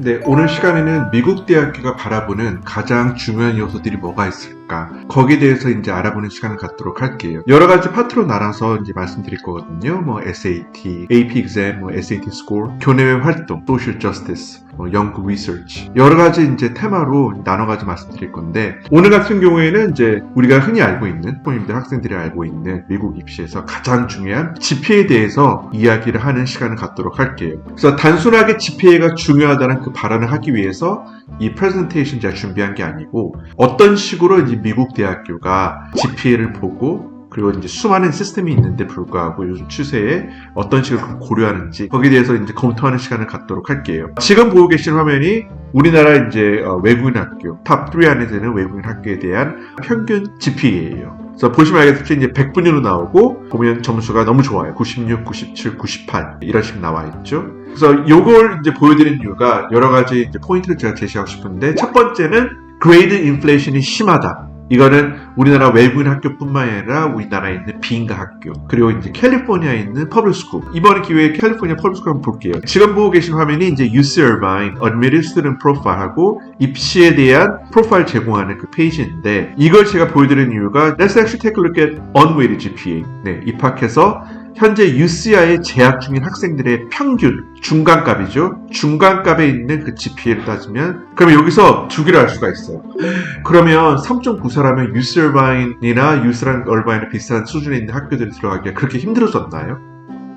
네, 오늘 시간에는 미국 대학교가 바라보는 가장 중요한 요소들이 뭐가 있을까? 거기에 대해서 이제 알아보는 시간을 갖도록 할게요. 여러 가지 파트로 나눠서 이제 말씀드릴 거거든요. SAT, AP exam, SAT score, 교내외 활동, social justice, 연구 리서치 여러 가지 이제 테마로 나눠가지고 말씀드릴 건데, 오늘 같은 경우에는 이제 우리가 흔히 알고 있는 부모님들 학생들이 알고 있는 미국 입시에서 가장 중요한 GPA에 대해서 이야기를 하는 시간을 갖도록 할게요. 그래서 단순하게 GPA가 중요하다는 그 발언을 하기 위해서 이 프레젠테이션 제가 준비한 게 아니고, 어떤 식으로 이제 미국 대학교가 GPA를 보고 그리고 이제 수많은 시스템이 있는데 불구하고 요즘 추세에 어떤 식으로 고려하는지 거기에 대해서 이제 검토하는 시간을 갖도록 할게요. 지금 보고 계신 화면이 우리나라 이제 외국인 학교 탑3 안에 드는 외국인 학교에 대한 평균 GPA예요. 그래서 보시면 알겠듯이 이제 100분위로 나오고 보면 점수가 너무 좋아요. 96, 97, 98 이런 식 나와 있죠. 그래서 요걸 이제 보여드리는 이유가 여러 가지 이제 포인트를 제가 제시하고 싶은데, 첫 번째는 그레이드 인플레이션이 심하다. 이거는 우리나라 외국인 학교뿐만 아니라 우리나라에 있는 비인가 학교, 그리고 이제 캘리포니아에 있는 퍼블릭 스쿨. 이번 기회에 캘리포니아 퍼블릭 스쿨 한번 볼게요. 지금 보고 계신 화면이 이제 UC Irvine Admitted Student Profile하고 입시에 대한 프로파일 제공하는 그 페이지인데, 이걸 제가 보여드리는 이유가 Let's actually take a look at unweighted GPA. 네, 입학해서 현재 UCI에 재학 중인 학생들의 평균, 중간값이죠. 중간값에 있는 그 GPA를 따지면, 그러면 여기서 두 개를 알 수가 있어요. 그러면 3.94라면 UC Irvine이나 UC Irvine에 비슷한 수준에 있는 학교들이 들어가기가 그렇게 힘들어졌나요?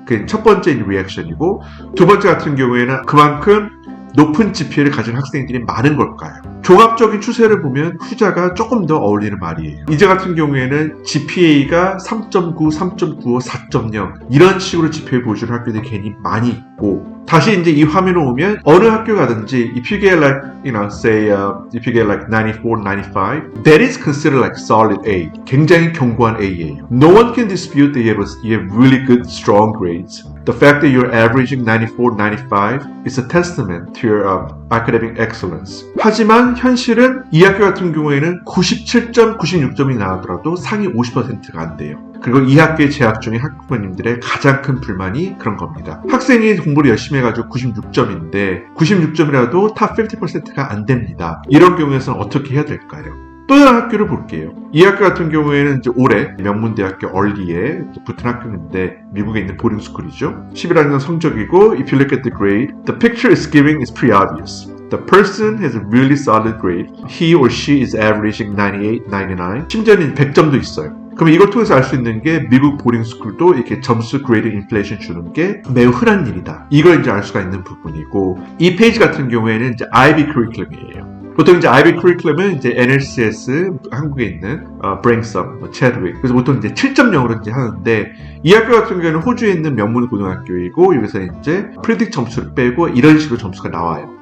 그게 첫 번째 리액션이고, 두 번째 같은 경우에는 그만큼 높은 GPA를 가진 학생들이 많은 걸까요? 종합적인 추세를 보면 후자가 조금 더 어울리는 말이에요. 이제 같은 경우에는 GPA가 3.9, 3.95, 4.0 이런 식으로 GPA 보여주는 학교들이 괜히 많이 있고, 다시 이제 이 화면을 오면 어느 학교 가든지 if you get like, if you get like 94, 95, that is considered like solid A. 굉장히 견고한 A예요. No one can dispute that you have really good, strong grades. The fact that you're averaging 94, 95 is a testament to your academic excellence. 하지만 현실은 이 학교 같은 경우에는 97점, 96점이 나오더라도 상위 50%가 안 돼요. 그리고 이 학교에 재학 중인 학부모님들의 가장 큰 불만이 그런 겁니다. 학생이 공부를 열심히 해가지고 96점인데 96점이라도 탑 50%가 안 됩니다. 이런 경우에서는 어떻게 해야 될까요? 또 다른 학교를 볼게요. 이 학교 같은 경우에는 이제 올해 명문대학교 얼리에 붙은 학교인데 미국에 있는 보딩스쿨이죠. 11학년 성적이고 if you look at the grade, the picture is giving is pretty obvious. The person has a really solid grade. He or she is averaging 98, 99. 심지어는 100점도 있어요. 그럼 이걸 통해서 알 수 있는 게 미국 보딩스쿨도 이렇게 점수 그레이드 인플레이션 주는 게 매우 흔한 일이다. 이걸 이제 알 수가 있는 부분이고, 이 페이지 같은 경우에는 이제 IB 커리큘럼이에요. 보통 이제 IB 커리큘럼은 이제 NLCS, 한국에 있는 브랭섬, 체드윅. 그래서 보통 이제 7.0으로 이제 하는데, 이 학교 같은 경우에는 호주에 있는 명문 고등학교이고, 여기서 이제 프리딕 점수를 빼고 이런 식으로 점수가 나와요.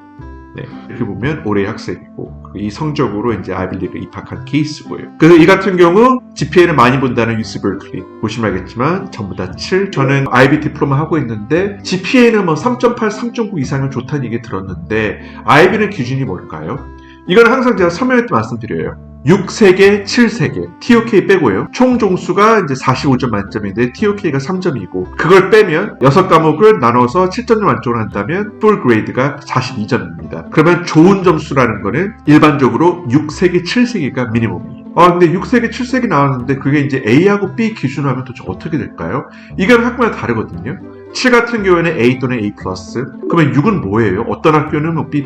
네, 이렇게 보면 올해의 학생이고, 이 성적으로 이제 아이비리그에 입학한 케이스고요. 그래서 이 같은 경우 GPA를 많이 본다는 UC Berkeley 보시면 알겠지만 전부 다 7. 저는 IB 디플로마 하고 있는데 GPA는 3.8, 3.9 이상은 좋다는 얘기 들었는데, IB는 기준이 뭘까요? 이건 항상 제가 설명할 때 말씀드려요. 6세계, 7세계, TOK 빼고요. 총 종수가 이제 45점 만점인데 TOK가 3점이고, 그걸 빼면 6과목을 나눠서 7점 만점을 한다면 풀 그레이드가 42점입니다. 그러면 좋은 점수라는 거는 일반적으로 6세계, 7세계가 미니멈이에요. 근데 6세계, 7세계 나왔는데 그게 이제 A하고 B 기준으로 하면 도대체 어떻게 될까요? 이건 학교마다 다르거든요. 7 같은 경우에는 A 또는 A+. 그러면 6은 뭐예요? 어떤 학교는 B+,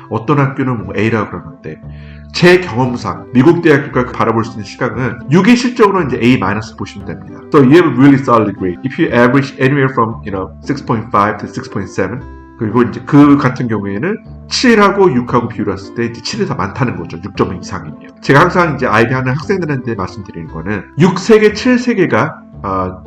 어떤 학교는 A라고 그러는데, 제 경험상 미국 대학교가 바라볼 수 있는 시각은 6이 실적으로 이제 A- 보시면 됩니다. So you have a really solid grade. If you average anywhere from 6.5 to 6.7, 그리고 이제 그 같은 경우에는 7하고 6하고 비교를 했을 때 이제 7이 더 많다는 거죠. 6점 이상이면. 제가 항상 이제 IB 하는 학생들한테 말씀드리는 거는 6세계, 7세계가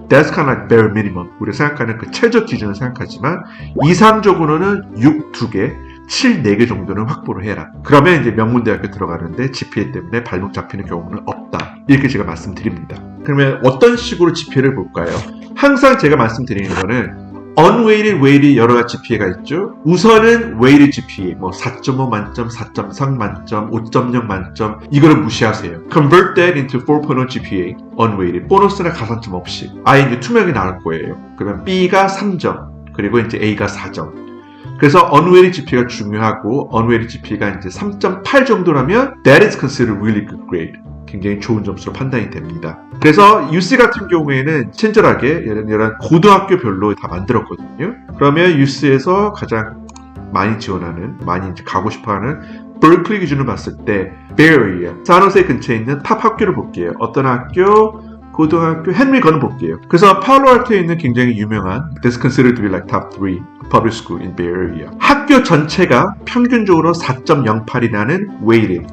that's kind of like bare minimum. 우리가 생각하는 그 최저 기준을 생각하지만 이상적으로는 6 2개, 7 4개 정도는 확보를 해라. 그러면 이제 명문대학교 들어가는데 GPA 때문에 발목 잡히는 경우는 없다. 이렇게 제가 말씀드립니다. 그러면 어떤 식으로 GPA를 볼까요? 항상 제가 말씀드리는 거는 unweighted, weighted 여러 가지 GPA가 있죠. 우선은 weighted GPA, 4.5 만점, 4.3 만점, 5.0 만점, 이거를 무시하세요. Convert that into 4.0 GPA, unweighted. 보너스나 가산점 없이. 아예 이제 투명하게 나올 거예요. 그러면 B가 3점, 그리고 이제 A가 4점. 그래서 unweighted GPA가 중요하고 unweighted GPA가 이제 3.8 정도라면 that is considered really good grade. 굉장히 좋은 점수로 판단이 됩니다. 그래서 UC 같은 경우에는 친절하게 이런 고등학교별로 다 만들었거든요. 그러면 UC에서 가장 많이 지원하는, 많이 이제 가고 싶어하는 버클리 기준으로 봤을 때 Bay Area, 산호세 근처에 있는 탑 학교를 볼게요. 어떤 학교? 고등학교 헨리 건을 볼게요. 그래서 팔로알토에 있는 굉장히 유명한 That's considered to be like top 3 public school in Bay Area. 학교 전체가 평균적으로 4.08이라는 weighted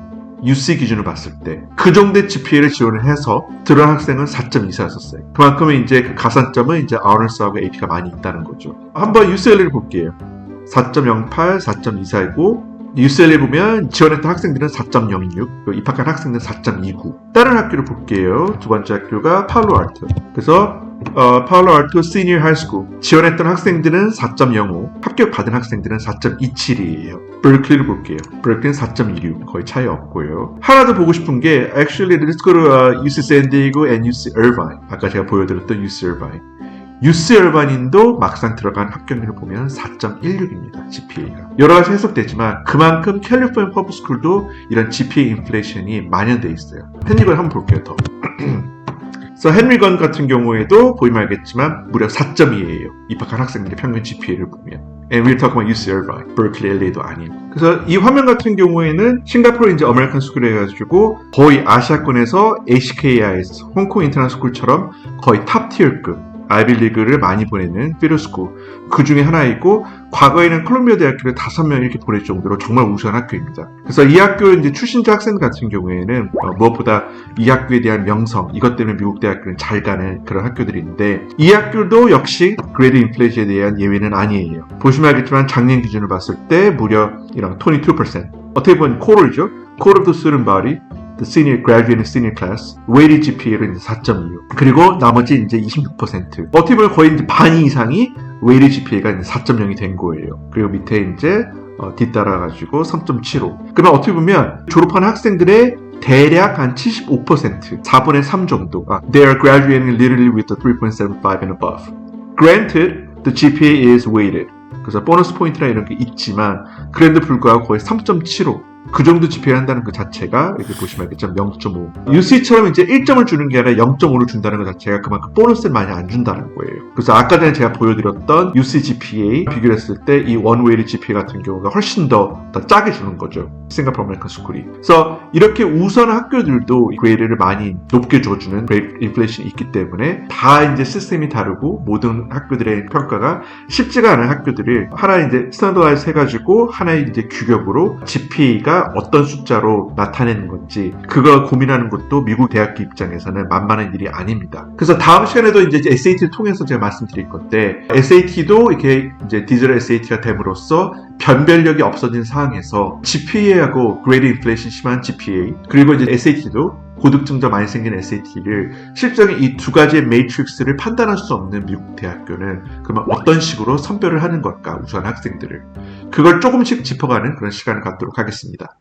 UC 기준으로 봤을 때 그 정도의 GPA를 지원을 해서 들어간 학생은 4.24였었어요. 그만큼 이제 그 가산점은 이제 Honors하고 AP가 많이 있다는 거죠. 한번 UCLA를 볼게요. 4.08, 4.24이고 UCLA 보면 지원했던 학생들은 4.06, 입학한 학생들은 4.29. 다른 학교를 볼게요. 두 번째 학교가 팔로알토. 그래서 팔로알토 시니어 하이스쿨 지원했던 학생들은 4.05, 합격 받은 학생들은 4.27이에요. 버클리를 볼게요. 버클리는 4.16, 거의 차이 없고요. 하나 더 보고 싶은 게 actually let's go to UC San Diego and UC Irvine. 아까 제가 보여드렸던 UC Irvine. UC 얼바닌도 막상 들어간 합격률을 보면 4.16입니다. GPA가. 여러 가지 해석되지만 그만큼 캘리포니아 퍼블릭 스쿨도 이런 GPA 인플레이션이 만연돼 있어요. 헨리건 한번 볼게요. 더. 그래서 헨리건 같은 경우에도 보이면 알겠지만 무려 4.2예요. 입학한 학생들의 평균 GPA를 보면. And we're talking about UC Irvine, Berkeley, LA도 아닌. 그래서 이 화면 같은 경우에는 싱가포르 이제 아메리칸 스쿨 해가지고 거의 아시아권에서 HKIS, 홍콩 인터내셔널 스쿨처럼 거의 탑 티어급 아이비리그를 많이 보내는 피더스쿨 그 중에 하나이고 과거에는 콜롬비아 대학교를 5명 이렇게 보낼 정도로 정말 우수한 학교입니다. 그래서 이 학교 이제 출신자 학생들 같은 경우에는 무엇보다 이 학교에 대한 명성 이것 때문에 미국 대학교는 잘 가는 그런 학교들인데 이 학교도 역시 그레이드 인플레이션에 대한 예외는 아니에요. 보시면 알겠지만 작년 기준으로 봤을 때 무려 이런 22% 어떻게 보면 코럴이죠. Core of the student body The senior graduate and senior class, weighted GPA를 이제 4.26. 그리고 나머지 이제 26%. 어떻게 보면 거의 이제 반 이상이 weighted GPA가 이제 4.0이 된 거예요. 그리고 밑에 이제 뒤따라가지고 3.75. 그러면 어떻게 보면 졸업한 학생들의 대략 한 75%, 4분의 3 정도. They are graduating literally with the 3.75 and above. Granted, the GPA is weighted. 그래서 보너스 포인트나 이런 게 있지만 그런데 불구하고 거의 3.75. 그 정도 GPA를 한다는 것 자체가 이렇게 보시면 알겠지만 0.5. UC처럼 이제 1점을 주는 게 아니라 0.5를 준다는 것 자체가 그만큼 보너스를 많이 안 준다는 거예요. 그래서 아까 전에 제가 보여드렸던 UC GPA 비교를 했을 때 이 원웨이드 GPA 같은 경우가 훨씬 더 짜게 주는 거죠. 싱가포르 아메리칸 스쿨이. 그래서 이렇게 우수한 학교들도 그레이드를 많이 높게 줘주는 그레이드 인플레이션이 있기 때문에 다 이제 시스템이 다르고 모든 학교들의 평가가 쉽지가 않은 학교들을 하나 이제 스탠더라이즈 해가지고 하나의 이제 규격으로 GPA가 어떤 숫자로 나타내는 건지 그걸 고민하는 것도 미국 대학교 입장에서는 만만한 일이 아닙니다. 그래서 다음 시간에도 이제 SAT를 통해서 제가 말씀드릴 건데 SAT도 이렇게 이제 디지털 SAT가 됨으로써 변별력이 없어진 상황에서 GPA하고 그레이드 인플레이션 심한 GPA 그리고 이제 SAT도 고득점자 많이 생긴 SAT를 실제로 이 두 가지의 매트릭스를 판단할 수 없는 미국 대학교는 그러면 어떤 식으로 선별을 하는 걸까 우수한 학생들을 그걸 조금씩 짚어가는 그런 시간을 갖도록 하겠습니다.